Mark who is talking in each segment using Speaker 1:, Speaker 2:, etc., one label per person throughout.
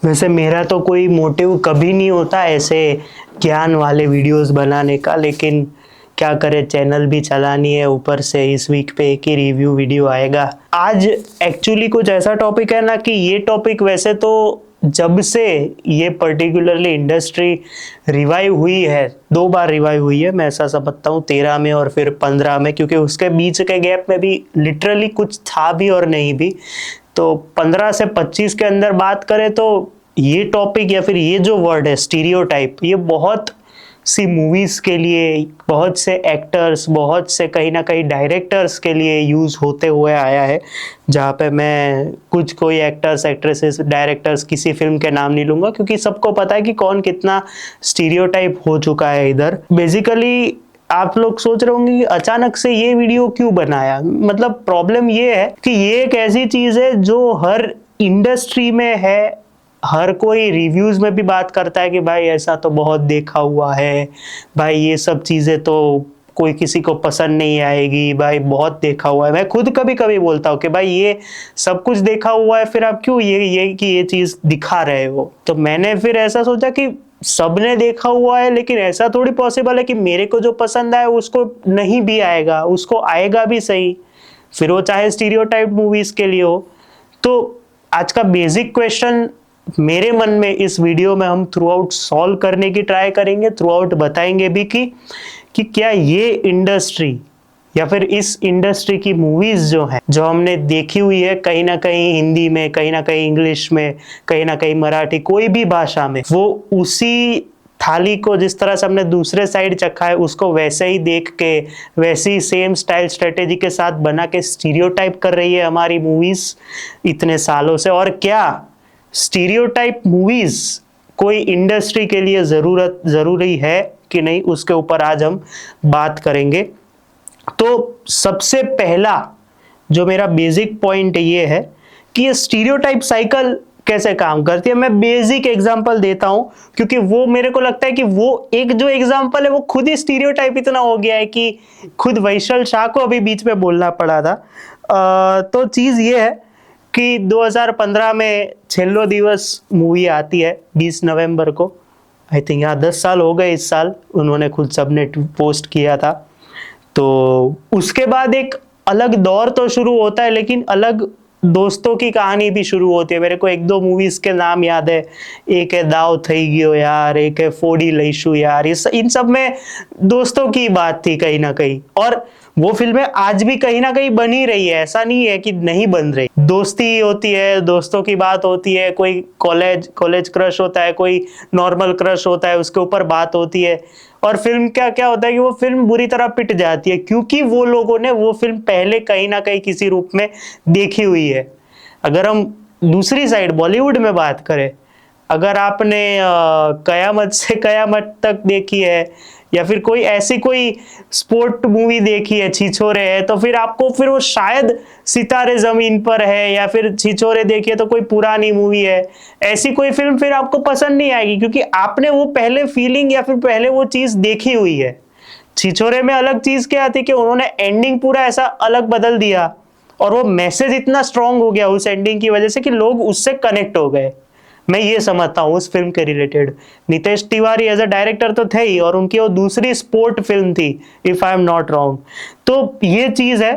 Speaker 1: वैसे मेरा तो कोई मोटिव कभी नहीं होता ऐसे ज्ञान वाले वीडियोस बनाने का, लेकिन क्या करें, चैनल भी चलानी है, ऊपर से इस वीक पे एक ही रिव्यू वीडियो आएगा। आज एक्चुअली कुछ ऐसा टॉपिक है ना कि ये टॉपिक वैसे तो जब से ये पर्टिकुलरली इंडस्ट्री रिवाइव हुई है, 2 बार रिवाइव हुई है, मैं ऐसा समझता हूँ, 13 में और फिर 15 में, क्योंकि उसके बीच के गैप में भी लिटरली कुछ था भी और नहीं भी। तो 15 से 25 के अंदर बात करें तो ये टॉपिक या फिर ये जो वर्ड है स्टीरियोटाइप, ये बहुत सी मूवीज के लिए, बहुत से एक्टर्स, बहुत से कहीं ना कहीं डायरेक्टर्स के लिए यूज होते हुए आया है। जहाँ पे मैं कुछ कोई एक्टर्स, एक्ट्रेसेस, डायरेक्टर्स, किसी फिल्म के नाम नहीं लूंगा, क्योंकि सबको पता है कि कौन कितना स्टीरियोटाइप हो चुका है इधर। बेसिकली आप लोग सोच रहे होंगे कि अचानक से ये वीडियो क्यों बनाया। मतलब प्रॉब्लम ये है कि ये एक ऐसी चीज है जो हर इंडस्ट्री में है। हर कोई रिव्यूज में भी बात करता है कि भाई ऐसा तो बहुत देखा हुआ है, भाई ये सब चीजें तो कोई किसी को पसंद नहीं आएगी, भाई बहुत देखा हुआ है। मैं खुद कभी कभी बोलता हूँ कि भाई ये सब कुछ देखा हुआ है, फिर आप क्यों ये कि ये चीज दिखा रहे हो। तो मैंने फिर ऐसा सोचा कि सबने देखा हुआ है, लेकिन ऐसा थोड़ी पॉसिबल है कि मेरे को जो पसंद आए उसको नहीं भी आएगा, उसको आएगा भी सही, फिर वो चाहे स्टीरियोटाइप मूवीज के लिए हो। तो आज का बेसिक क्वेश्चन मेरे मन में इस वीडियो में हम थ्रू आउट सॉल्व करने की ट्राई करेंगे, थ्रू आउट बताएंगे भी कि क्या ये इंडस्ट्री या फिर इस इंडस्ट्री की मूवीज जो है, जो हमने देखी हुई है कहीं ना कहीं हिंदी में, कहीं ना कहीं इंग्लिश में, कहीं ना कहीं मराठी, कोई भी भाषा में, वो उसी थाली को जिस तरह से हमने दूसरे साइड चखा है उसको वैसे ही देख के, वैसी सेम स्टाइल स्ट्रेटेजी के साथ बना के स्टीरियोटाइप कर रही है हमारी मूवीज इतने सालों से। और क्या स्टीरियोटाइप मूवीज कोई इंडस्ट्री के लिए जरूरी है कि नहीं, उसके ऊपर आज हम बात करेंगे। तो सबसे पहला जो मेरा बेसिक पॉइंट ये है कि ये स्टीरियोटाइप साइकिल कैसे काम करती है। मैं बेसिक एग्जांपल देता हूं, क्योंकि वो मेरे को लगता है कि वो एक जो एग्जांपल है वो खुद ही स्टीरियोटाइप इतना हो गया है कि खुद वैशल शाह को अभी बीच में बोलना पड़ा था। तो चीज ये है कि 2015 में छेल्लो दिवस मूवी आती है 20 नवंबर को। आई थिंक यहाँ 10 साल हो गए इस साल, उन्होंने खुद सबने पोस्ट किया था। तो उसके बाद एक अलग दौर तो शुरू होता है, लेकिन अलग दोस्तों की कहानी भी शुरू होती है। मेरे को 1-2 मूवीज के नाम याद है। एक है दाव थई गयो यार, एक है फोड़ी लईशु यार। इन सब में दोस्तों की बात थी कहीं ना कहीं, और वो फिल्में आज भी कहीं ना कहीं बनी रही है, ऐसा नहीं है कि नहीं बन रही। दोस्ती होती है, दोस्तों की बात होती है, कोई कॉलेज क्रश होता है, कोई नॉर्मल क्रश होता है, उसके ऊपर बात होती है। और फिल्म क्या होता है कि वो फिल्म बुरी तरह पिट जाती है, क्योंकि वो लोगों ने वो फिल्म पहले कहीं ना कहीं किसी रूप में देखी हुई है। अगर हम दूसरी साइड बॉलीवुड में बात करें, अगर आपने कयामत से कयामत तक देखी है, या फिर कोई ऐसी कोई स्पोर्ट मूवी देखी है, छिछोरे है, तो फिर आपको फिर वो शायद सितारे जमीन पर है, या फिर छिछोरे देखिए तो कोई पुरानी मूवी है, ऐसी कोई फिल्म फिर आपको पसंद नहीं आएगी, क्योंकि आपने वो पहले फीलिंग या फिर पहले वो चीज देखी हुई है। छिछोरे में अलग चीज क्या थी कि उन्होंने एंडिंग पूरा ऐसा अलग बदल दिया, और वो मैसेज इतना स्ट्रांग हो गया उस एंडिंग की वजह से कि लोग उससे कनेक्ट हो गए। मैं ये समझता हूँ उस फिल्म के related. Nitesh Tiwari as a director तो थे ही, और उनकी वो दूसरी स्पोर्ट फिल्म थी, if I am not wrong. तो ये चीज है।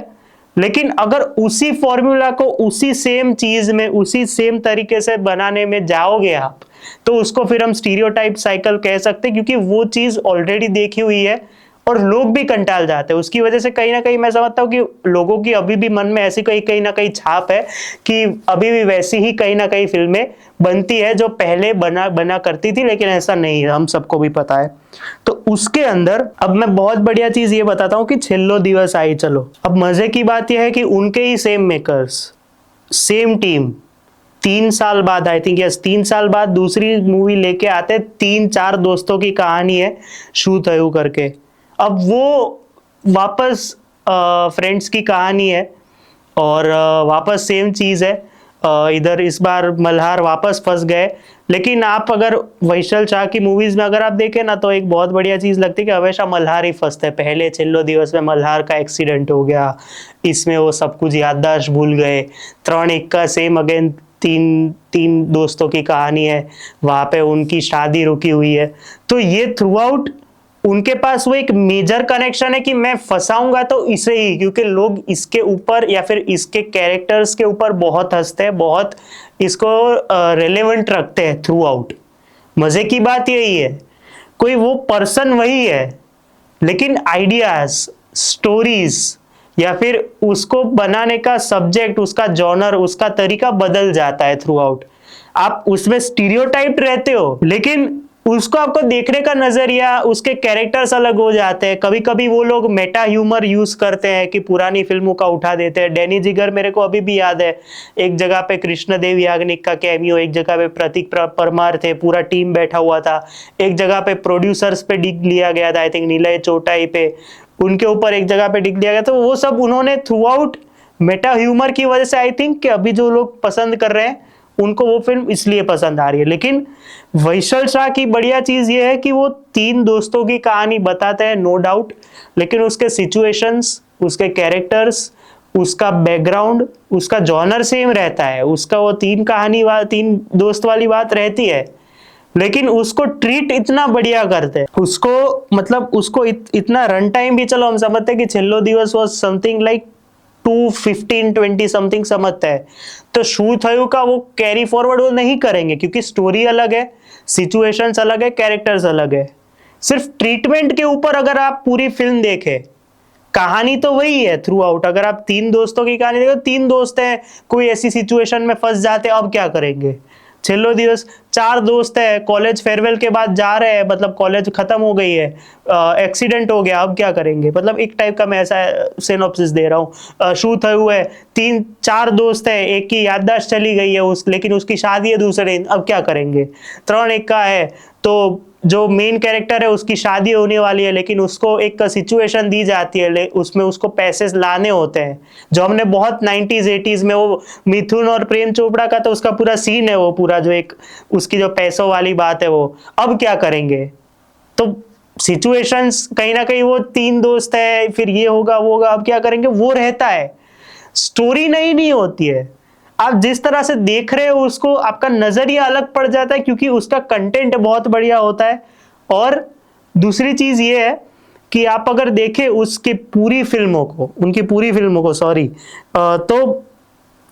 Speaker 1: लेकिन अगर उसी फॉर्मूला को उसी सेम चीज में, उसी सेम तरीके से बनाने में जाओगे आप, तो उसको फिर हम स्टीरियोटाइप साइकिल कह सकते हैं, क्योंकि वो चीज ऑलरेडी देखी हुई है और लोग भी कंटाल जाते हैं उसकी वजह से। कहीं ना कहीं मैं समझता हूँ कि लोगों की अभी भी मन में ऐसी कहीं ना कहीं छाप है कि अभी भी वैसी ही कहीं ना कहीं फिल्में बनती है जो पहले बना करती थी, लेकिन ऐसा नहीं है, हम सबको भी पता है। तो उसके अंदर अब मैं बहुत बढ़िया चीज ये बताता हूँ कि छेल्लो दिवस आई चलो। अब मजे की बात यह है कि उनके ही सेम मेकर्स, सेम टीम, 3 साल बाद, आई थिंक यस 3 साल बाद दूसरी मूवी लेके आते। 3-4 दोस्तों की कहानी है, शू थयू करके। अब वो वापस फ्रेंड्स की कहानी है, और वापस सेम चीज है। इधर इस बार मल्हार वापस फंस गए। लेकिन आप अगर वैशल शाह की मूवीज में अगर आप देखें ना, तो एक बहुत बढ़िया चीज लगती है कि हमेशा मल्हार ही फंसते हैं। पहले छेल्लो दिवस में मल्हार का एक्सीडेंट हो गया, इसमें वो सब कुछ याददाश्त भूल गए। 3 एक्का सेम अगेन तीन तीन दोस्तों की कहानी है, वहां पे उनकी शादी रुकी हुई है। तो ये थ्रू आउट उनके पास वो एक मेजर कनेक्शन है कि मैं फंसाऊंगा तो इसे ही, क्योंकि लोग इसके ऊपर या फिर इसके कैरेक्टर्स के ऊपर बहुत हंसते हैं, बहुत इसको रेलेवेंट रखते हैं थ्रू आउट। मजे की बात यही है, कोई वो पर्सन वही है, लेकिन आइडियाज, स्टोरीज या फिर उसको बनाने का सब्जेक्ट, उसका जॉनर, उसका तरीका बदल जाता है थ्रू आउट। आप उसमें स्टीरियोटाइप रहते हो, लेकिन उसको आपको देखने का नजरिया, उसके कैरेक्टर्स अलग हो जाते हैं। कभी कभी वो लोग मेटा ह्यूमर यूज करते हैं कि पुरानी फिल्मों का उठा देते हैं। डैनी जिगर मेरे को अभी भी याद है, एक जगह पे कृष्ण देव याग्निक का कैमियो, एक जगह पे प्रतीक परमार थे, पूरा टीम बैठा हुआ था, एक जगह पे प्रोड्यूसर्स पे डिग लिया गया था, आई थिंक नीलय चोटाई पे, उनके ऊपर एक जगह पे डिग लिया गया। तो वो सब उन्होंने थ्रू आउट मेटा ह्यूमर की वजह से, आई थिंक कि अभी जो लोग पसंद कर रहे हैं उनको वो फिल्म इसलिए पसंद आ रही है। लेकिन वैशल शाह की बढ़िया चीज ये है कि वो तीन दोस्तों की कहानी बताते हैं, नो डाउट, लेकिन उसके सिचुएशंस, उसके कैरेक्टर्स, उसका बैकग्राउंड, उसका जॉनर सेम रहता है, उसका वो तीन दोस्त वाली बात रहती है, लेकिन उसको ट्रीट इतना बढ़िया करते हैं, उसको मतलब उसको इतना रन टाइम भी, चलो हम समझते हैं कि छेल्लो दिवस वॉज समथिंग लाइक 215-20 समथिंग समझता है, तो शू थयू का वो कैरी फॉरवर्ड वो नहीं करेंगे, क्योंकि स्टोरी अलग है, सिचुएशंस अलग है, कैरेक्टर्स अलग है। सिर्फ ट्रीटमेंट के ऊपर अगर आप पूरी फिल्म देखें, कहानी तो वही है थ्रू आउट। अगर आप तीन दोस्तों की कहानी देखो, तीन दोस्त हैं, कोई ऐसी सिचुएशन में फंस जाते हैं, अब क्या करेंगे। छेल्लो दिवस चार दोस्त है, कॉलेज फेयरवेल के बाद जा रहे हैं, मतलब कॉलेज खत्म हो गई है, एक्सीडेंट हो गया, अब क्या करेंगे, मतलब एक टाइप का मैं ऐसा सिनॉप्सिस दे रहा हूँ। शू थयू है, तीन चार दोस्त है, एक की याददाश्त चली गई है लेकिन उसकी शादी है दूसरे दिन, अब क्या करेंगे। त्रण एक का है, तो जो मेन कैरेक्टर है उसकी शादी होने वाली है, लेकिन उसको एक सिचुएशन दी जाती है, उसमें उसको पैसे लाने होते हैं, जो हमने बहुत 90s 80s में वो मिथुन और प्रेम चोपड़ा का तो उसका पूरा सीन है, वो पूरा जो एक उसकी जो पैसों वाली बात है, वो अब क्या करेंगे। तो सिचुएशंस कहीं ना कहीं, वो तीन दोस्त है, फिर ये होगा वो होगा, अब क्या करेंगे, वो रहता है। स्टोरी नहीं होती है, आप जिस तरह से देख रहे हो उसको, आपका नजरिया अलग पड़ जाता है, क्योंकि उसका कंटेंट बहुत बढ़िया होता है। और दूसरी चीज ये है कि आप अगर देखें उसकी पूरी फिल्मों को, उनकी पूरी फिल्मों को, सॉरी, तो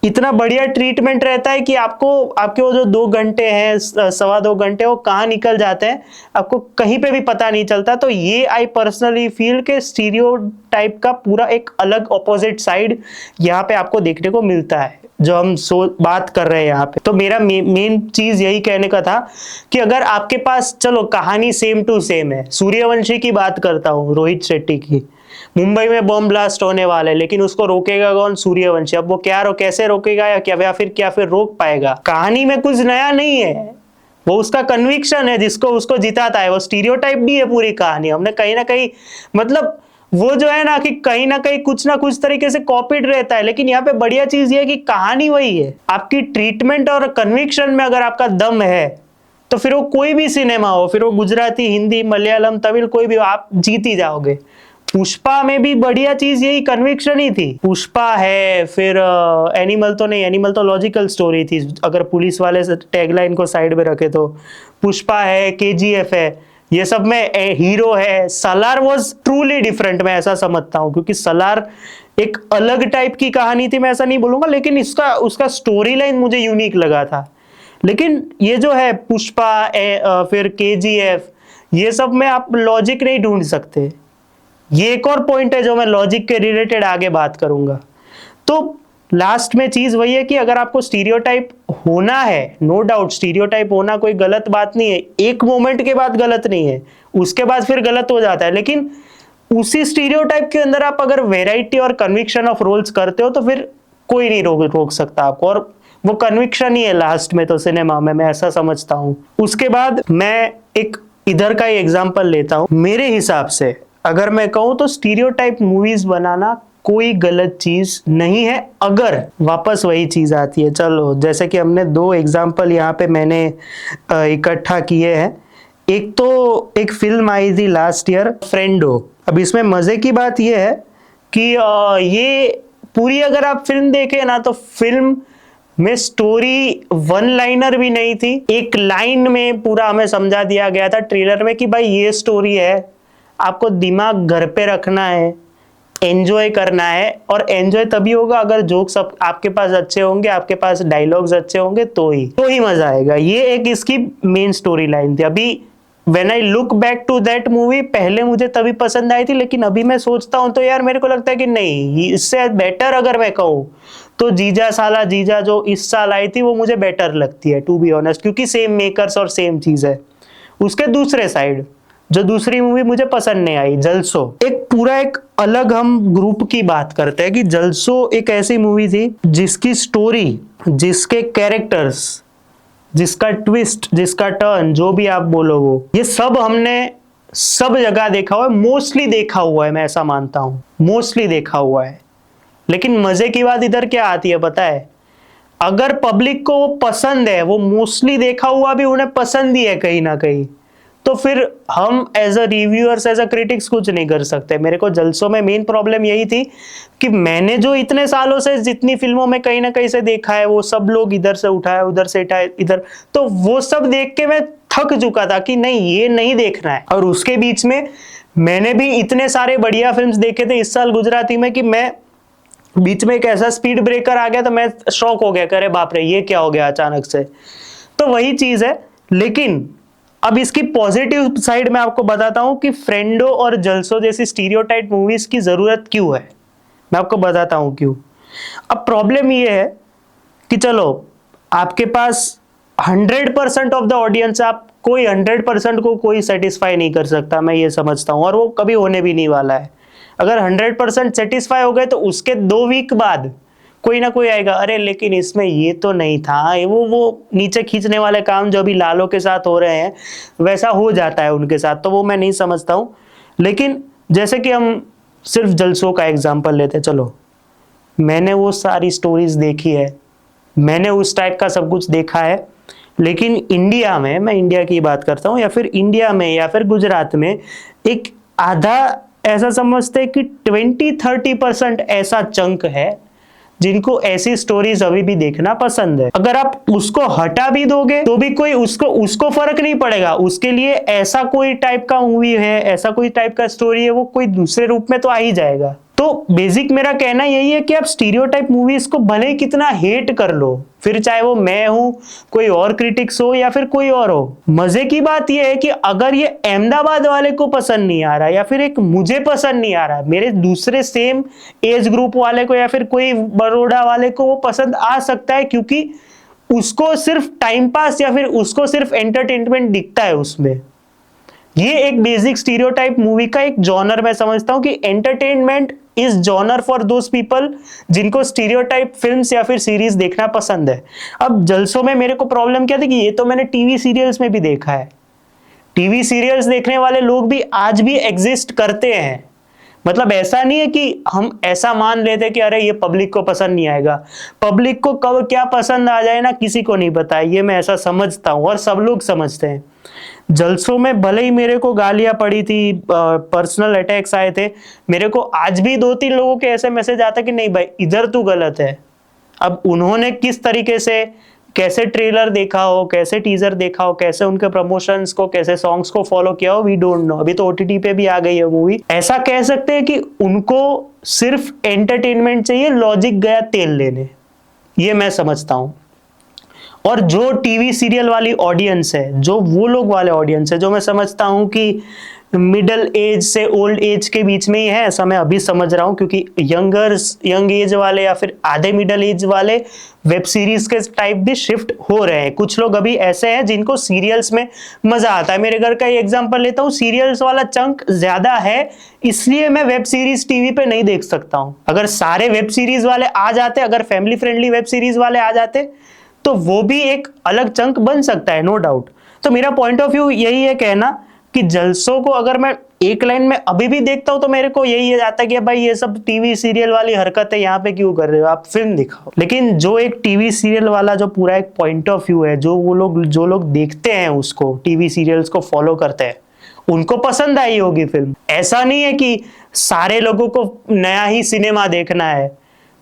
Speaker 1: इतना बढ़िया ट्रीटमेंट रहता है कि आपको, आपके वो जो 2 घंटे हैं, 2.25 घंटे, वो कहाँ निकल जाते हैं आपको कहीं पे भी पता नहीं चलता। तो ये आई पर्सनली फील के स्टीरियोटाइप का पूरा एक अलग ऑपोजिट साइड यहाँ पे आपको देखने को मिलता है, जो हम बात कर रहे हैं यहाँ पे। तो मेरा मेन चीज यही कहने का था कि अगर आपके पास, चलो कहानी सेम टू सेम है, सूर्यवंशी की बात करता हूँ, रोहित शेट्टी की, मुंबई में बम ब्लास्ट होने वाला है, लेकिन उसको रोकेगा कौन, सूर्यवंशी। अब वो कैसे रोकेगा, या फिर रोक पाएगा। कहानी में कुछ नया नहीं है, वो उसका कन्विक्शन है जिसको उसको जिताता है। वो स्टीरियोटाइप भी है पूरी कहानी, हमने कहीं ना कहीं, मतलब वो जो है ना कि कहीं ना कहीं कुछ ना कुछ तरीके से कॉपीड रहता है, लेकिन यहाँ पे बढ़िया चीज ये है कि कहानी वही है। आपकी ट्रीटमेंट और कन्विक्शन में अगर आपका दम है, तो फिर वो कोई भी सिनेमा हो, फिर वो गुजराती, हिंदी, मलयालम, तमिल, कोई भी, आप जीत ही जाओगे। पुष्पा में भी बढ़िया चीज यही कन्विक्शन ही थी। पुष्पा है, फिर एनिमल तो नहीं, एनिमल तो लॉजिकल स्टोरी थी, अगर पुलिस वाले टैगलाइन को साइड में रखे तो। पुष्पा है, केजीएफ है, ये सब में हीरो है। सलार वॉज ट्रूली डिफरेंट, मैं ऐसा समझता हूँ, क्योंकि सलार एक अलग टाइप की कहानी थी, मैं ऐसा नहीं बोलूंगा, लेकिन उसका स्टोरी लाइन मुझे यूनिक लगा था। लेकिन ये जो है पुष्पा, फिर केजीएफ, ये सब में आप लॉजिक नहीं ढूंढ सकते। ये एक और पॉइंट है जो मैं लॉजिक के रिलेटेड आगे बात करूंगा। तो लास्ट में चीज वही है कि अगर आपको स्टीरियोटाइप होना है, नो डाउट स्टीरियोटाइप होना कोई गलत बात नहीं है, एक मोमेंट के बाद गलत नहीं है, उसके बाद फिर गलत हो जाता है, लेकिन उसी स्टीरियोटाइप के अंदर आप अगर वेराइटी और कन्विक्शन ऑफ रोल्स करते हो, तो फिर कोई नहीं रोक सकता आपको, और वो कन्विक्शन ही है लास्ट में तो सिनेमा में, मैं ऐसा समझता हूं। उसके बाद मैं एक इधर का ही एग्जाम्पल लेता हूं। मेरे हिसाब से अगर मैं कहूं तो स्टीरियोटाइप मूवीज बनाना कोई गलत चीज नहीं है, अगर वापस वही चीज आती है। चलो जैसे कि हमने 2 एग्जाम्पल यहाँ पे मैंने इकट्ठा किए हैं। एक तो एक फिल्म आई थी लास्ट ईयर, फ्रेंडो। अब इसमें मजे की बात यह है कि ये पूरी अगर आप फिल्म देखें ना, तो फिल्म में स्टोरी वन लाइनर भी नहीं थी, एक लाइन में पूरा हमें समझा दिया गया था ट्रेलर में कि भाई ये स्टोरी है, आपको दिमाग घर पे रखना है, एंजॉय करना है, और एंजॉय तभी होगा अगर जोक्स आपके पास अच्छे होंगे, आपके पास डायलॉग्स अच्छे होंगे, तो ही मजा आएगा। ये एक इसकी मेन स्टोरी लाइन थी। अभी when I look back to that movie, पहले मुझे तभी पसंद आई थी, लेकिन अभी मैं सोचता हूं तो यार मेरे को लगता है कि नहीं, इससे बेटर अगर मैं कहूँ तो जीजा साला जीजा जो इस साल आई थी वो मुझे बेटर लगती है, टू बी ऑनेस्ट, क्योंकि सेम मेकर्स और सेम चीज है। उसके दूसरे साइड जो दूसरी मूवी मुझे पसंद नहीं आई, जलसो, एक अलग हम ग्रुप की बात करते हैं कि जलसो एक ऐसी मूवी थी जिसकी स्टोरी, जिसके कैरेक्टर्स, जिसका ट्विस्ट, जिसका टर्न, जो भी आप बोलो वो, ये सब हमने सब जगह देखा हुआ है, मोस्टली देखा हुआ है, मैं ऐसा मानता हूं, मोस्टली देखा हुआ है। लेकिन मजे की बात इधर क्या आती है पता है, अगर पब्लिक को वो पसंद है, वो मोस्टली देखा हुआ भी उन्हें पसंद ही है कहीं ना कहीं, तो फिर हम as a reviewers, as a critics कुछ नहीं कर सकते। मेरे को जलसों में मेन प्रॉब्लम यही थी कि मैंने जो इतने सालों से जितनी फिल्मों में कहीं ना कहीं से देखा है, वो सब लोग इधर से उठाए, उधर से उठाए, इधर, तो वो सब देख के मैं थक चुका था कि नहीं, ये नहीं देखना है। और उसके बीच में मैंने भी इतने सारे बढ़िया फिल्म्स देखे थे इस साल गुजराती में कि मैं बीच में एक ऐसा स्पीड ब्रेकर आ गया तो मैं शॉक हो गया, करे बाप रे ये क्या हो गया अचानक से। तो वही चीज है। लेकिन अब इसकी पॉजिटिव साइड मैं आपको बताता हूं कि फ्रेंडो और जलसो जैसी स्टीरियोटाइप मूवीज की जरूरत क्यों है। मैं आपको बताता हूं क्यों। अब प्रॉब्लम ये है कि चलो आपके पास 100% ऑफ द ऑडियंस, आप कोई 100% को कोई सेटिस्फाई नहीं कर सकता, मैं ये समझता हूं, और वो कभी होने भी नहीं वाला है। अगर 100% सेटिस्फाई हो गए तो उसके 2 वीक बाद कोई ना कोई आएगा, अरे लेकिन इसमें ये तो नहीं था, वो नीचे खींचने वाले काम जो अभी लालो के साथ हो रहे हैं वैसा हो जाता है उनके साथ, तो वो मैं नहीं समझता हूं। लेकिन जैसे कि हम सिर्फ जलसों का एग्जांपल लेते, चलो मैंने वो सारी स्टोरीज देखी है, मैंने उस टाइप का सब कुछ देखा है, लेकिन इंडिया में, मैं इंडिया की बात करता हूँ, या फिर इंडिया में या फिर गुजरात में एक आधा ऐसा समझते हैं कि 20-30% ऐसा चंक है जिनको ऐसी स्टोरीज अभी भी देखना पसंद है। अगर आप उसको हटा भी दोगे तो भी कोई उसको फर्क नहीं पड़ेगा, उसके लिए ऐसा कोई टाइप का मूवी है, ऐसा कोई टाइप का स्टोरी है, वो कोई दूसरे रूप में तो आ ही जाएगा। तो बेसिक मेरा कहना यही है कि आप स्टीरियोटाइप मूवीज को भले ही कितना हेट कर लो, फिर चाहे वो मैं हूं, कोई और क्रिटिक्स हो या फिर कोई और हो, मजे की बात यह है कि अगर ये अहमदाबाद वाले को पसंद नहीं आ रहा, या फिर एक मुझे पसंद नहीं आ रहा, मेरे दूसरे सेम एज ग्रुप वाले को या फिर कोई बड़ौदा वाले को वो पसंद आ सकता है, क्योंकि उसको सिर्फ टाइम पास या फिर उसको सिर्फ एंटरटेनमेंट दिखता है उसमें। ये एक बेसिक स्टीरियोटाइप मूवी का एक जॉनर मैं समझता हूं कि entertainment is genre for those people जिनको स्टीरियोटाइप फिल्म्स या फिर सीरीज देखना पसंद है। अब जलसों में मेरे को प्रॉब्लम क्या थी कि ये तो मैंने टीवी सीरियल्स में भी देखा है, टीवी सीरियल्स देखने वाले लोग भी आज भी एग्जिस्ट करते हैं। मतलब ऐसा नहीं है कि हम ऐसा मान लेते कि अरे ये पब्लिक को पसंद नहीं आएगा, पब्लिक को कब क्या पसंद आ जाए ना किसी को नहीं पता, ये मैं ऐसा समझता हूं और सब लोग समझते हैं। जलसों में भले ही मेरे को गालियां पड़ी थी, पर्सनल अटैक्स आए थे, मेरे को आज भी 2-3 लोगों के ऐसे मैसेज आता कि नहीं भाई इधर तू गलत है। अब उन्होंने किस तरीके से, कैसे ट्रेलर देखा हो, कैसे टीजर देखा हो, कैसे उनके प्रमोशंस को, कैसे सॉन्ग्स को फॉलो किया हो, वी डोंट नो। अभी तो ओटीटी पे भी आ गई है मूवी। ऐसा कह सकते हैं कि उनको सिर्फ एंटरटेनमेंट चाहिए, लॉजिक गया तेल लेने, ये मैं समझता हूं। और जो टीवी सीरियल वाली ऑडियंस है, जो वो लोग वाले ऑडियंस है, जो मैं समझता हूं कि मिडिल एज से ओल्ड एज के बीच में ही है, ऐसा मैं अभी समझ रहा हूं, क्योंकि यंग एज वाले या फिर आधे मिडिल एज वाले वेब सीरीज के टाइप भी शिफ्ट हो रहे हैं। कुछ लोग अभी ऐसे हैं जिनको सीरियल्स में मजा आता है। मेरे घर का एग्जांपल लेता हूं, सीरियल्स वाला चंक ज्यादा है, इसलिए मैं वेब सीरीज टीवी पे नहीं देख सकता हूं। अगर सारे वेब सीरीज वाले आ जाते, अगर फैमिली फ्रेंडली वेब सीरीज वाले आ जाते, तो वो भी एक अलग चंक बन सकता है, नो डाउट। तो मेरा पॉइंट ऑफ व्यू यही है कहना कि जलसों को अगर मैं एक लाइन में अभी भी देखता हूं तो मेरे को यही आता है कि भाई ये सब टीवी सीरियल वाली हरकतें यहाँ पे क्यों कर रहे हो, आप फिल्म दिखाओ। लेकिन जो एक टीवी सीरियल वाला जो पूरा एक पॉइंट ऑफ व्यू है, जो लोग देखते हैं उसको, टीवी सीरियल्स को फॉलो करते हैं, उनको पसंद आई होगी फिल्म। ऐसा नहीं है कि सारे लोगों को नया ही सिनेमा देखना है,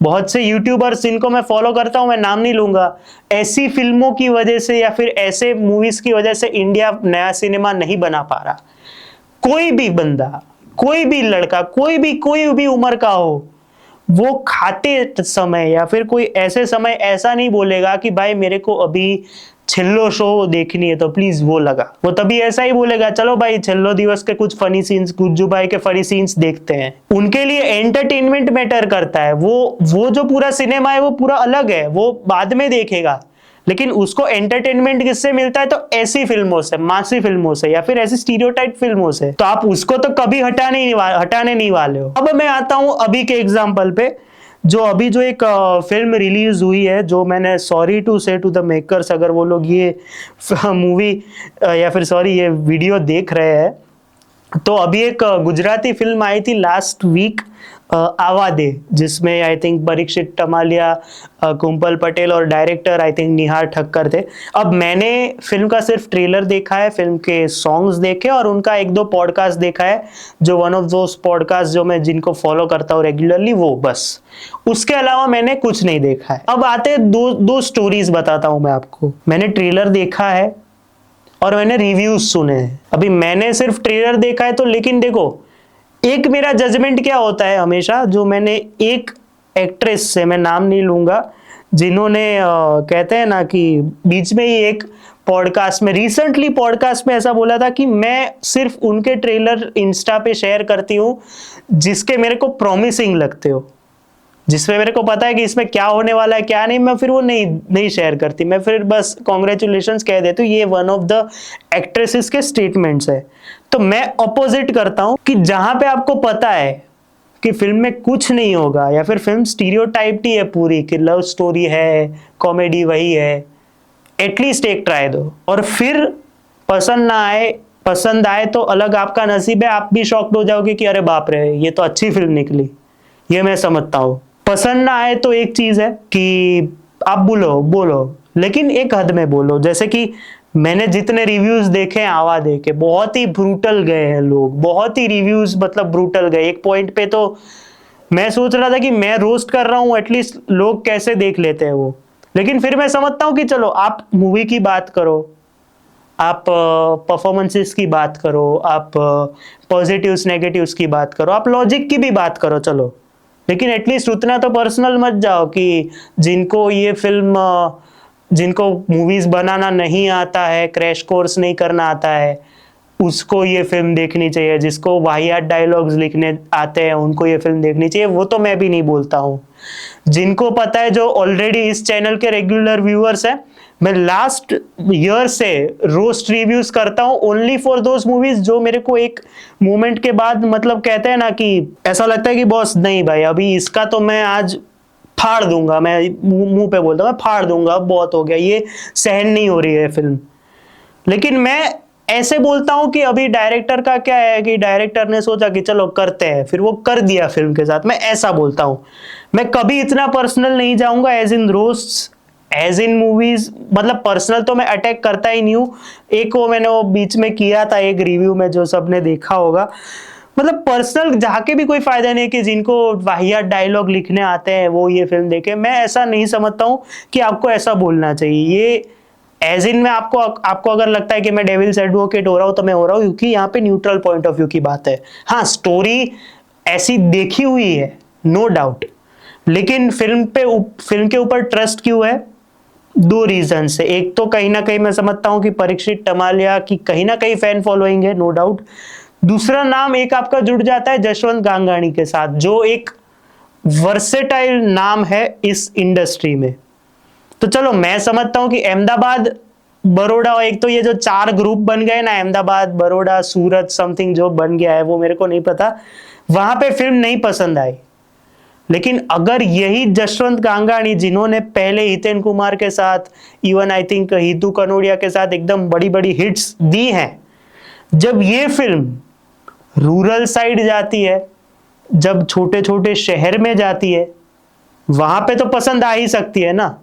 Speaker 1: बहुत से यूट्यूबर्स जिनको मैं फॉलो करता हूं, मैं नाम नहीं लूंगा, ऐसी फिल्मों की वजह से या फिर ऐसे मूवीज की वजह से इंडिया नया सिनेमा नहीं बना पा रहा। कोई भी बंदा, कोई भी लड़का, कोई भी उम्र का हो, वो खाते समय या फिर कोई ऐसे समय ऐसा नहीं बोलेगा कि भाई मेरे को अभी छिल्लो शो देखनी है तो प्लीज वो लगा। वो तभी ऐसा ही बोलेगा, चलो भाई छिल्लो दिवस के कुछ फनी सीन्स, गुज्जू भाई के फनी सीन्स देखते हैं। उनके लिए एंटरटेनमेंट मैटर करता है। वो जो पूरा सिनेमा है वो पूरा अलग है, वो बाद में देखेगा। लेकिन उसको एंटरटेनमेंट किससे मिलता है? तो ऐसी फिल्मों से, मासी फिल्मों से या फिर ऐसी स्टीरियोटाइप फिल्मों से। तो आप उसको तो कभी हटाने नहीं वाले हो। अब मैं आता हूं अभी के एग्जांपल पे। जो अभी जो एक फिल्म रिलीज हुई है, जो मैंने सॉरी टू से टू द मेकर्स, अगर वो लोग ये मूवी या फिर सॉरी ये वीडियो देख रहे हैं, तो अभी एक गुजराती फिल्म आई थी लास्ट वीक, आवादे, जिसमें आई थिंक परीक्षित टमालिया, कुंपल पटेल और डायरेक्टर आई थिंक निहार ठक्कर थे। अब मैंने फिल्म का सिर्फ ट्रेलर देखा है, फिल्म के सॉन्ग्स देखे और उनका एक दो पॉडकास्ट देखा है, जो वन ऑफ दोस पॉडकास्ट जो मैं जिनको फॉलो करता हूँ रेगुलरली, वो बस। उसके अलावा मैंने कुछ नहीं देखा है। अब आते दो स्टोरीज बताता हूँ मैं आपको। मैंने ट्रेलर देखा है और मैंने रिव्यूज सुने हैं। अभी मैंने सिर्फ ट्रेलर देखा है तो, लेकिन देखो एक मेरा जजमेंट क्या होता है हमेशा, जो मैंने एक एक्ट्रेस से, मैं नाम नहीं लूंगा, जिन्होंने कहते हैं ना कि बीच में ही एक पॉडकास्ट में, रिसेंटली पॉडकास्ट में ऐसा बोला था कि मैं सिर्फ उनके ट्रेलर इंस्टा पे शेयर करती हूँ जिसके मेरे को प्रॉमिसिंग लगते हो, जिसमें मेरे को पता है कि इसमें क्या होने वाला है क्या नहीं, मैं फिर वो नहीं शेयर करती। मैं फिर बस कॉन्ग्रेचुलेशंस कह देती हूँ, ये वन ऑफ द एक्ट्रेसेस के स्टेटमेंट्स है। तो मैं अपोजिट करता हूँ कि जहां पे आपको पता है कि फिल्म में कुछ नहीं होगा या फिर फिल्म स्टीरियोटाइप ही है पूरी, कि लव स्टोरी है, कॉमेडी वही है, एटलीस्ट एक ट्राई दो। और फिर पसंद आए तो अलग आपका नसीब है, आप भी शॉक्ड हो जाओगे कि अरे बाप रे ये तो अच्छी फिल्म निकली। ये मैं समझता हूँ। पसंद ना आए तो एक चीज है कि आप बोलो, लेकिन एक हद में बोलो। जैसे कि मैंने जितने रिव्यूज देखे आवाज़ के, बहुत ही ब्रूटल गए हैं लोग, बहुत ही रिव्यूज मतलब ब्रूटल गए। एक पॉइंट पे तो मैं सोच रहा था कि मैं रोस्ट कर रहा हूँ, एटलीस्ट लोग कैसे देख लेते हैं वो। लेकिन फिर मैं समझता हूँ कि चलो आप मूवी की बात करो, आप परफॉर्मेंसेस की बात करो, आप पॉजिटिव्स नेगेटिव्स की बात करो, आप लॉजिक की भी बात करो, चलो। लेकिन एटलीस्ट उतना तो पर्सनल मत जाओ कि जिनको मूवीज बनाना नहीं आता है, क्रैश कोर्स नहीं करना आता है, उसको ये फिल्म देखनी चाहिए। जिसको वाहियात डायलॉग्स लिखने आते हैं उनको ये फिल्म देखनी चाहिए, वो तो मैं भी नहीं बोलता हूँ। जिनको पता है, जो ऑलरेडी इस चैनल के रेगुलर व्यूअर्स हैं, मैं लास्ट ईयर से रोस्ट रिव्यूज करता हूँ ओनली फॉर दोज मूवीज जो मेरे को एक मोमेंट के बाद मतलब कहते हैं ना कि ऐसा लगता है कि बॉस नहीं भाई अभी इसका तो मैं आज फाड़ दूंगा, मैं मुंह पे बोलता हूँ मैं फाड़ दूंगा, अब बहुत हो गया, ये सहन नहीं हो रही है फिल्म। लेकिन मैं ऐसे बोलता हूं कि अभी डायरेक्टर का क्या है कि डायरेक्टर ने सोचा कि चलो करते हैं, फिर वो कर दिया फिल्म के साथ। मैं ऐसा बोलता हूं। मैं कभी इतना पर्सनल नहीं जाऊंगा as in roast, as in movies. मतलब पर्सनल तो मैं अटैक करता ही नहीं हूं। एक वो मैंने वो बीच में किया था एक रिव्यू में, जो सबने देखा होगा। मतलब पर्सनल जाके भी कोई फायदा नहीं है कि जिनको वाहियात डायलॉग लिखने आते हैं वो ये फिल्म देखे। मैं ऐसा नहीं समझता हूं कि आपको ऐसा बोलना चाहिए। ये एज इन में आपको अगर लगता है कि मैं डेविल्स एडवोकेट हो रहा हूं तो मैं हो रहा हूं, क्योंकि यहाँ पे न्यूट्रल पॉइंट ऑफ व्यू की बात है। हाँ, स्टोरी ऐसी देखी हुई है, नो डाउट, लेकिन फिल्म के ऊपर ट्रस्ट क्यों है? दो रीजन से। एक तो कहीं ना कहीं मैं समझता हूं कि परीक्षित टमालिया की कहीं ना कहीं फैन फॉलोइंग है, नो डाउट। दूसरा नाम एक आपका जुड़ जाता है जशवंत गांगाणी के साथ, जो एक वर्सेटाइल नाम है इस इंडस्ट्री में। तो चलो मैं समझता हूं कि अहमदाबाद बड़ौदा, एक तो ये जो 4 ग्रुप बन गए ना, अहमदाबाद बड़ौदा सूरत समथिंग जो बन गया है वो मेरे को नहीं पता, वहां पे फिल्म नहीं पसंद आई। लेकिन अगर यही जशवंत गांगाणी, जिन्होंने पहले हितेन कुमार के साथ, इवन आई थिंक हितू कनोडिया के साथ एकदम बड़ी बड़ी हिट्स दी हैं, जब ये फिल्म रूरल साइड जाती है, जब छोटे छोटे शहर में जाती है, वहां पे तो पसंद आ ही सकती है ना।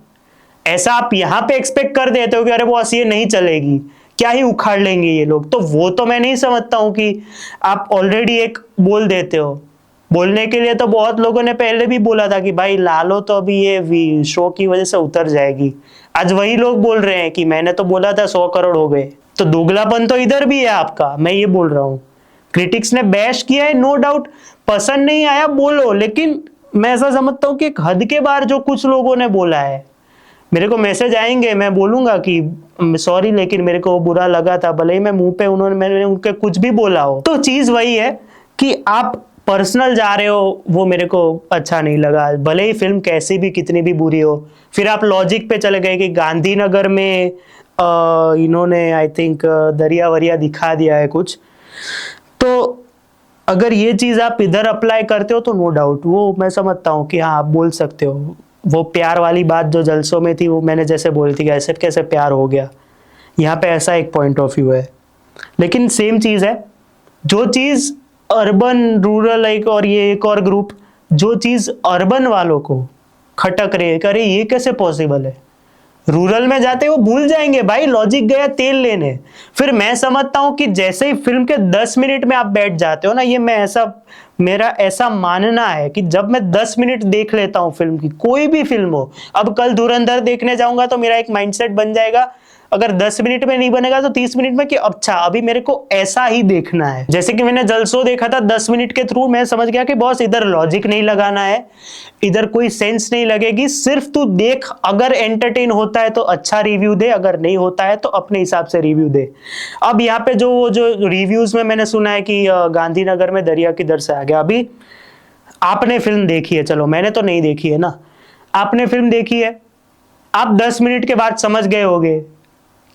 Speaker 1: ऐसा आप यहां पे एक्सपेक्ट कर देते हो कि अरे बॉस ये नहीं चलेगी, क्या ही उखाड़ लेंगे ये लोग, तो वो तो मैं नहीं समझता हूं कि आप ऑलरेडी एक बोल देते हो। बोलने के लिए तो बहुत लोगों ने पहले भी बोला था कि भाई ला लो तो अभी ये शो की वजह से उतर जाएगी। आज वही लोग बोल रहे हैं कि मैंने तो बोला था 100 करोड़ हो गए। तो दोगलापन तो इधर भी है आपका, मैं ये बोल रहा हूँ। क्रिटिक्स ने बैश किया है, नो डाउट, पसंद नहीं आया बोलो, लेकिन मैं ऐसा समझता हूँ कि एक हद के बाहर जो कुछ लोगों ने बोला है, मेरे को मैसेज आएंगे, मैं बोलूंगा कि सॉरी लेकिन मेरे को बुरा लगा था, भले ही मैं मुंह पे मैंने उनके कुछ भी बोला हो। तो चीज वही है कि आप पर्सनल जा रहे हो, वो मेरे को अच्छा नहीं लगा, भले ही फिल्म कैसी भी कितनी भी बुरी हो। फिर आप लॉजिक पे चले गए कि गांधीनगर में इन्होंने आई थिंक दरिया वरिया दिखा दिया है कुछ। तो अगर ये चीज आप इधर अप्लाई करते हो तो नो डाउट वो मैं समझता हूँ कि हाँ आप बोल सकते हो। वो प्यार वाली बात जो जलसों में थी वो मैंने जैसे बोली थी कि ऐसे कैसे प्यार हो गया, यहाँ पे ऐसा एक पॉइंट ऑफ व्यू है। लेकिन सेम चीज है, जो चीज अर्बन रूरल एक और ये एक और ग्रुप, जो चीज अर्बन वालों को खटक रहे है, अरे ये कैसे पॉसिबल है, रूरल में जाते वो भूल जाएंगे भाई, लॉजिक गया तेल लेने। फिर मैं समझता हूं कि जैसे ही फिल्म के 10 मिनट में आप बैठ जाते हो ना, ये मैं ऐसा मेरा ऐसा मानना है कि जब मैं 10 मिनट देख लेता हूं फिल्म की, कोई भी फिल्म हो, अब कल धुरंधर देखने जाऊंगा तो मेरा एक माइंडसेट बन जाएगा, अगर 10 मिनट में नहीं बनेगा तो 30 मिनट में कि अच्छा अभी मेरे को ऐसा ही देखना है। जैसे कि मैंने जलसो देखा था 10 मिनट के थ्रू, मैं समझ गया कि बॉस इधर लॉजिक नहीं लगाना है, इधर कोई सेंस नहीं लगेगी, सिर्फ तू देख, अगर एंटरटेन होता है तो अच्छा रिव्यू दे, अगर नहीं होता है तो अपने हिसाब से रिव्यू दे। अब यहाँ पे जो रिव्यूज में मैंने सुना है कि गांधीनगर में दरिया किधर से आ गया। अभी आपने फिल्म देखी है, चलो मैंने तो नहीं देखी है ना, आपने फिल्म देखी है, आप 10 मिनट के बाद समझ गए होगे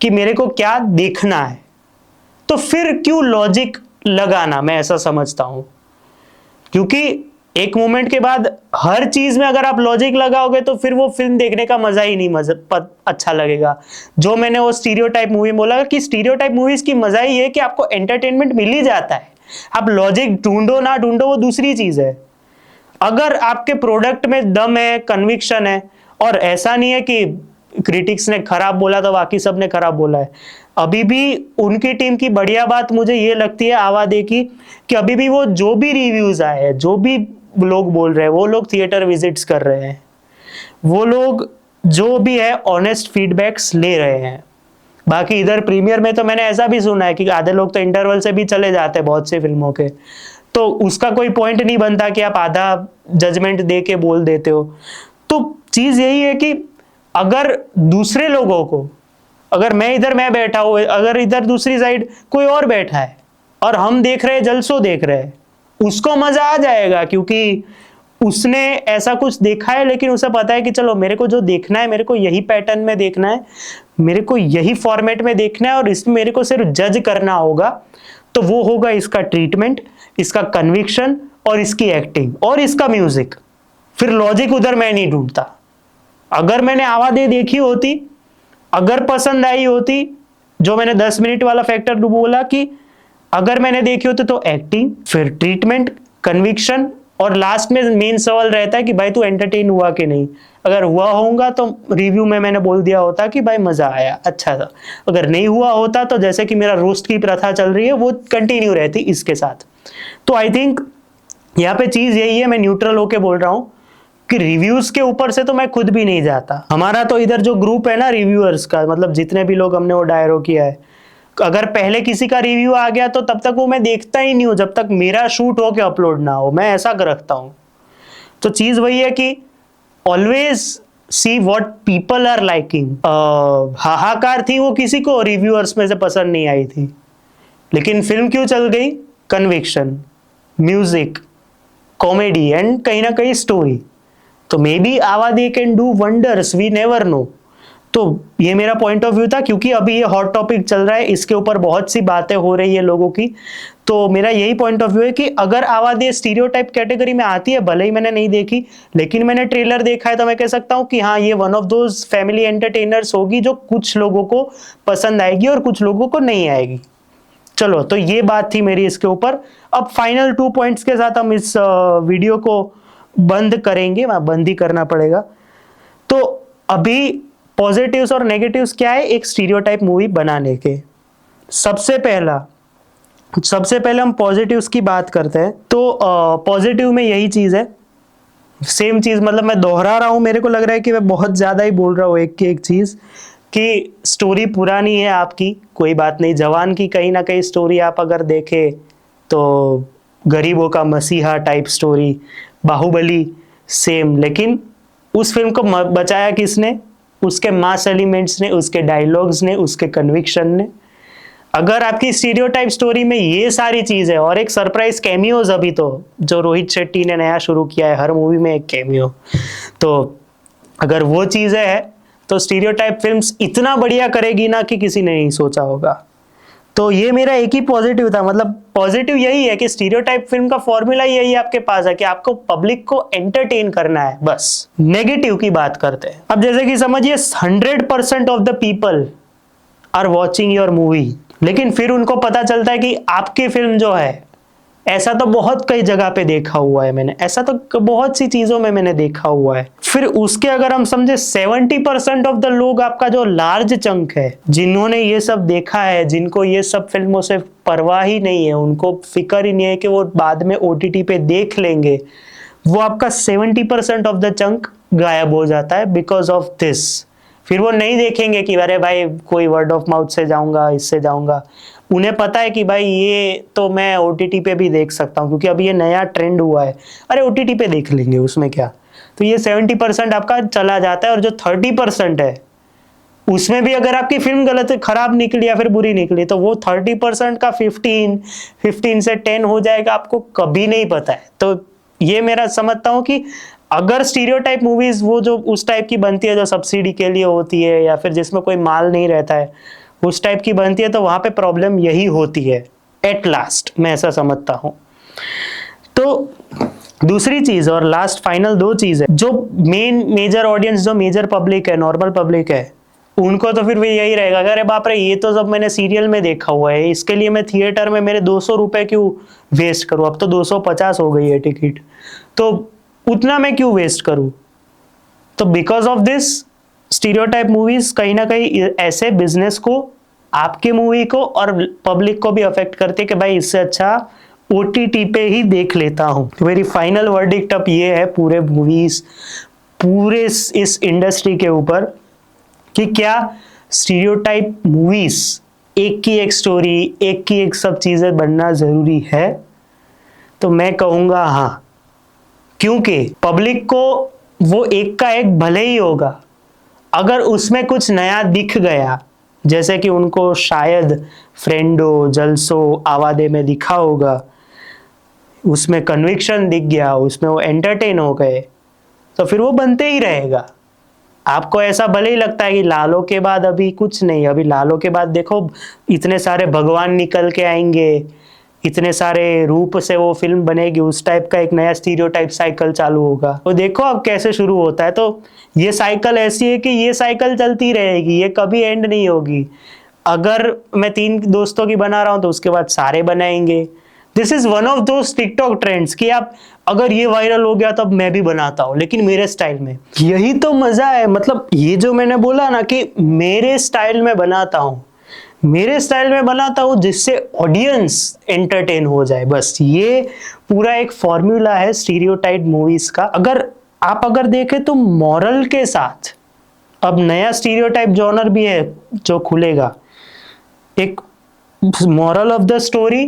Speaker 1: कि मेरे को क्या देखना है, तो फिर क्यों लॉजिक लगाना, मैं ऐसा समझता हूं। क्योंकि एक मोमेंट के बाद हर चीज में अगर आप लॉजिक लगाओगे तो फिर वो फिल्म देखने का मजा ही नहीं अच्छा लगेगा। जो मैंने वो स्टीरियोटाइप मूवी बोला कि स्टीरियोटाइप मूवीज की मजा ही है कि आपको एंटरटेनमेंट मिल ही जाता है, आप लॉजिक ढूंढो ना ढूंढो वो दूसरी चीज है। अगर आपके प्रोडक्ट में दम है, कन्विक्शन है, और ऐसा नहीं है कि क्रिटिक्स ने खराब बोला तो बाकी सब ने खराब बोला है, अभी भी उनकी टीम की बढ़िया बात मुझे ये लगती है आवादे की, कि अभी भी वो जो भी रिव्यूज आए हैं, जो भी लोग बोल रहे हैं, वो लोग थिएटर विजिट्स कर रहे हैं, वो लोग जो भी है ऑनेस्ट फीडबैक्स ले रहे हैं। बाकी इधर प्रीमियर में तो मैंने ऐसा भी सुना है कि आधे लोग तो इंटरवल से भी चले जाते हैं बहुत सी फिल्मों के, तो उसका कोई पॉइंट नहीं बनता कि आप आधा जजमेंट दे के बोल देते हो। तो चीज यही है कि अगर दूसरे लोगों को, अगर मैं बैठा हूं, अगर इधर दूसरी साइड कोई और बैठा है और हम देख रहे हैं, जलसो देख रहे हैं, उसको मजा आ जाएगा क्योंकि उसने ऐसा कुछ देखा है, लेकिन उसे पता है कि चलो मेरे को जो देखना है, मेरे को यही पैटर्न में देखना है, मेरे को यही फॉर्मेट में देखना है, और इसमें मेरे को सिर्फ जज करना होगा। तो वो होगा इसका ट्रीटमेंट, इसका कन्विक्शन, और इसकी एक्टिंग, और इसका म्यूजिक। फिर लॉजिक उधर मैं नहीं ढूंढता। अगर मैंने आवाज़ें देखी होती, अगर पसंद आई होती, जो मैंने 10 मिनट वाला फैक्टर बोला कि अगर मैंने देखी होती, तो एक्टिंग, फिर ट्रीटमेंट, कन्विक्शन, और लास्ट में मेन सवाल रहता है कि भाई तू एंटरटेन हुआ कि नहीं। अगर हुआ होगा तो रिव्यू में मैंने बोल दिया होता कि भाई मजा आया, अच्छा था। अगर नहीं हुआ होता तो जैसे कि मेरा रोस्ट की प्रथा चल रही है वो कंटिन्यू रहती इसके साथ। तो आई थिंक यहाँ पे चीज यही है, मैं न्यूट्रल होके बोल रहा हूँ कि रिव्यूज के ऊपर से तो मैं खुद भी नहीं जाता। हमारा तो इधर जो ग्रुप है ना रिव्यूअर्स का, मतलब जितने भी लोग हमने वो डायरो किया है, अगर पहले किसी का रिव्यू आ गया तो तब तक वो मैं देखता ही नहीं हूं जब तक मेरा शूट हो के अपलोड ना हो, मैं ऐसा रखता हूं। तो चीज वही है कि always see what people are liking. हाहाकार थी वो किसी को रिव्यूअर्स में से पसंद नहीं आई थी, लेकिन फिल्म क्यों चल गई? कन्विक्शन, म्यूजिक, कॉमेडी एंड कहीं ना कहीं स्टोरी। तो मे बी आवादी can do wonders, we never know. तो ये मेरा पॉइंट ऑफ व्यू था, क्योंकि अभी ये हॉट टॉपिक चल रहा है, इसके ऊपर बहुत सी बातें हो रही है लोगों की। तो मेरा यही पॉइंट ऑफ व्यू है कि अगर आवाज़ें स्टीरियोटाइप कैटेगरी में आती है, भले ही मैंने नहीं देखी, लेकिन मैंने ट्रेलर देखा है, तो मैं कह सकता हूँ कि हाँ ये one of those family entertainers होगी जो कुछ लोगों को पसंद आएगी और कुछ लोगों को नहीं आएगी। चलो, तो ये बात थी मेरी इसके ऊपर। अब फाइनल 2 पॉइंट्स के साथ हम इस वीडियो को बंद करेंगे, बंद ही करना पड़ेगा। तो अभी पॉजिटिव्स और नेगेटिव्स क्या है एक स्टीरियोटाइप मूवी बनाने के? सबसे पहला, सबसे पहले हम पॉजिटिव्स की बात करते हैं, तो पॉजिटिव में यही चीज़ है, सेम चीज़, मतलब मैं दोहरा रहा हूँ, मेरे को लग रहा है कि मैं बहुत ज़्यादा ही बोल रहा हूँ एक की एक चीज़, कि स्टोरी पुरानी है आपकी, कोई बात नहीं, जवान की कहीं ना कहीं स्टोरी आप अगर देखें तो गरीबों का मसीहा टाइप स्टोरी, बाहुबली सेम, लेकिन उस फिल्म को बचाया किसने? उसके मास एलिमेंट्स ने, उसके डायलॉग्स ने, उसके कन्विक्शन ने। अगर आपकी स्टीरियोटाइप स्टोरी में ये सारी चीज है और एक सरप्राइज कैमियोज, अभी तो जो रोहित शेट्टी ने नया शुरू किया है, हर मूवी में एक कैमियो, तो अगर वो चीजें है तो स्टीरियोटाइप फिल्म्स इतना बढ़िया करेगी ना कि किसी ने नहीं सोचा होगा। तो ये मेरा एक ही पॉजिटिव था, मतलब पॉजिटिव यही है कि स्टीरियोटाइप फिल्म का फॉर्मूला यही आपके पास है कि आपको पब्लिक को एंटरटेन करना है बस। नेगेटिव की बात करते हैं, अब जैसे कि समझिए 100% of the people are watching your movie, लेकिन फिर उनको पता चलता है कि आपकी फिल्म जो है, ऐसा तो बहुत कई जगह पे देखा हुआ है मैंने, ऐसा तो बहुत सी चीजों में मैंने देखा हुआ है, फिर उसके अगर हम समझे 70% ऑफ द लोग, आपका जो लार्ज चंक है, जिन्होंने ये सब देखा है, जिनको ये सब फिल्मों से परवाह ही नहीं है, उनको फिक्र ही नहीं है कि वो बाद में OTT पे देख लेंगे, वो आपका 70% ऑफ द चंक गायब हो जाता है बिकॉज ऑफ दिस। फिर वो नहीं देखेंगे कि अरे भाई कोई वर्ड ऑफ माउथ से जाऊंगा, इससे जाऊंगा, उन्हें पता है कि भाई ये तो मैं OTT पे भी देख सकता हूँ क्योंकि अभी ये नया ट्रेंड हुआ है, अरे OTT पे देख लेंगे उसमें क्या। तो ये 70% आपका चला जाता है, और जो 30% है उसमें भी अगर आपकी फिल्म गलत खराब निकली या फिर बुरी निकली तो वो 30% का 15 से 10 हो जाएगा, आपको कभी नहीं पता है। तो ये मेरा समझता हूँ कि अगर स्टीरियोटाइप मूवीज वो जो उस टाइप की बनती है जो सब्सिडी के लिए होती है या फिर जिसमें कोई माल नहीं रहता है, उस टाइप की बनती है, तो वहां पे प्रॉब्लम यही होती है एट लास्ट, मैं ऐसा समझता हूं। तो दूसरी चीज और लास्ट फाइनल दो चीज है, जो मेजर ऑडियंस, जो मेजर पब्लिक है, नॉर्मल पब्लिक है, उनको तो फिर भी यही रहेगा, अरे बाप रे ये तो सब मैंने सीरियल में देखा हुआ है, इसके लिए मैं थिएटर में मेरे 200 रुपए क्यों वेस्ट करूं, अब तो 250 हो गई है टिकट, तो उतना मैं क्यों वेस्ट करूं। तो because of this stereotype movies कहीं ना कहीं ऐसे बिजनेस को, आपके मूवी को और पब्लिक को भी अफेक्ट करती है कि भाई इससे अच्छा OTT पे ही देख लेता हूं। मेरी फाइनल वर्डिक्ट अब ये है पूरे मूवीज, पूरे इस इंडस्ट्री के ऊपर, कि क्या स्टीरियोटाइप मूवीज, एक की एक स्टोरी, एक की एक सब चीजें बनना जरूरी है? तो मैं कहूंगा हाँ, क्योंकि पब्लिक को वो एक का एक भले ही होगा, अगर उसमें कुछ नया दिख गया, जैसे कि उनको शायद फ्रेंडो, जलसो, आवादे में दिखा होगा, उसमें कन्विक्शन दिख गया, उसमें वो एंटरटेन हो गए, तो फिर वो बनते ही रहेगा। आपको ऐसा भले ही लगता है कि लालो के बाद अभी कुछ नहीं, अभी लालो के बाद देखो इतने सारे भगवान निकल के आएंगे, इतने सारे रूप से वो फिल्म बनेगी, उस टाइप का एक नया स्टीरियोटाइप साइकिल चालू होगा, तो देखो अब कैसे शुरू होता है। तो ये साइकिल ऐसी है कि ये साइकिल चलती रहेगी, ये कभी एंड नहीं होगी। अगर मैं 3 दोस्तों की बना रहा हूं तो उसके बाद सारे बनाएंगे। This is one of those TikTok trends कि आप अगर ये वायरल हो गया तो अब मैं भी बनाता हूं, लेकिन मेरे स्टाइल में। यही तो मजा है, मतलब ये जो मैंने बोला ना कि मेरे स्टाइल में बनाता हूं, मेरे स्टाइल में बनाता हूं जिससे ऑडियंस एंटरटेन हो जाए, बस ये पूरा एक फॉर्मूला है स्टीरियोटाइप मूवीज का। अगर आप देखें तो मॉरल के साथ अब नया स्टीरियोटाइप जॉनर भी है जो खुलेगा, एक मॉरल ऑफ द स्टोरी,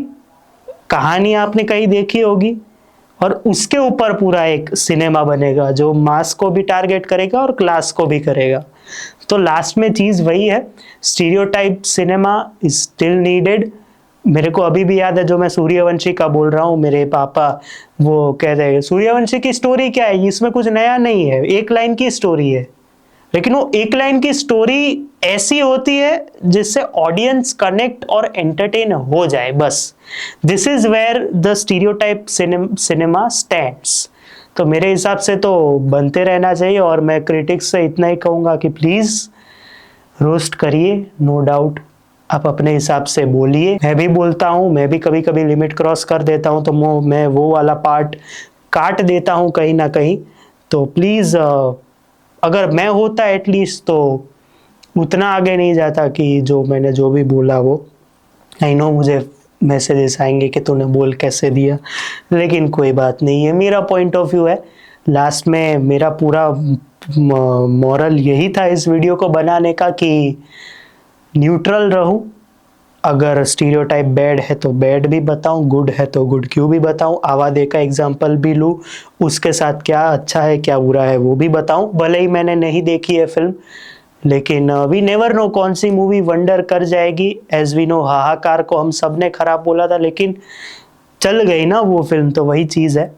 Speaker 1: कहानी आपने कहीं देखी होगी, और उसके ऊपर पूरा एक सिनेमा बनेगा जो मास को भी टारगेट करेगा और क्लास को भी करेगा। तो लास्ट में चीज वही है, stereotype cinema is still needed. मेरे को अभी भी याद है जो मैं सूर्यवंशी का बोल रहा हूँ, मेरे पापा वो कह रहे हैं सूर्यवंशी की स्टोरी क्या है, इसमें कुछ नया नहीं है, एक लाइन की स्टोरी है, लेकिन वो एक लाइन की स्टोरी ऐसी होती है जिससे ऑडियंस कनेक्ट और एंटरटेन हो जाए, बस। This is where the stereotype cinema stands. तो मेरे हिसाब से तो बनते रहना चाहिए, और मैं क्रिटिक्स से इतना ही कहूंगा कि प्लीज रोस्ट करिए, नो डाउट, आप अपने हिसाब से बोलिए। मैं भी बोलता हूँ, मैं भी कभी कभी लिमिट क्रॉस कर देता हूँ, तो मैं वो वाला पार्ट काट देता हूँ कहीं ना कहीं। तो प्लीज अगर मैं होता एटलीस्ट तो उतना आगे नहीं जाता कि जो मैंने जो भी बोला वो, आई नो मुझे मैसेजेस आएंगे कि तूने बोल कैसे दिया, लेकिन कोई बात नहीं है। मेरा पॉइंट ऑफ व्यू है, लास्ट में मेरा पूरा मॉरल यही था इस वीडियो को बनाने का कि न्यूट्रल रहूं। अगर स्टीरियोटाइप बैड है तो बैड भी बताऊं, गुड है तो गुड क्यों भी बताऊं, आवादे का एग्जांपल भी लूं, उसके साथ क्या अच्छा है क्या बुरा है वो भी बताऊं। भले ही मैंने नहीं देखी है फिल्म, लेकिन वी नेवर नो कौन सी मूवी वंडर कर जाएगी। एज वी नो हाहाकार को हम सब ने खराब बोला था, लेकिन चल गई ना वो फिल्म, तो वही चीज़ है।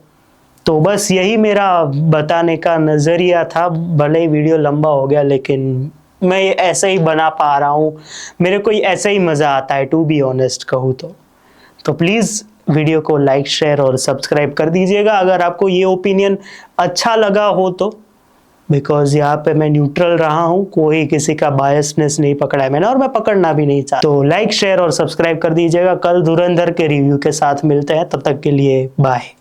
Speaker 1: तो बस यही मेरा बताने का नज़रिया था। भले ही वीडियो लंबा हो गया, लेकिन मैं ये ऐसे ही बना पा रहा हूँ, मेरे को ऐसे ही मज़ा आता है, टू बी ऑनेस्ट कहूँ तो प्लीज़ वीडियो को लाइक शेयर और सब्सक्राइब कर दीजिएगा अगर आपको ये ओपिनियन अच्छा लगा हो तो। बिकॉज यहाँ पे मैं न्यूट्रल रहा हूँ, कोई किसी का बायसनेस नहीं पकड़ा है मैंने, और मैं पकड़ना भी नहीं चाहता। तो लाइक शेयर और सब्सक्राइब कर दीजिएगा। कल धुरंधर के रिव्यू के साथ मिलते हैं, तब तक के लिए बाय।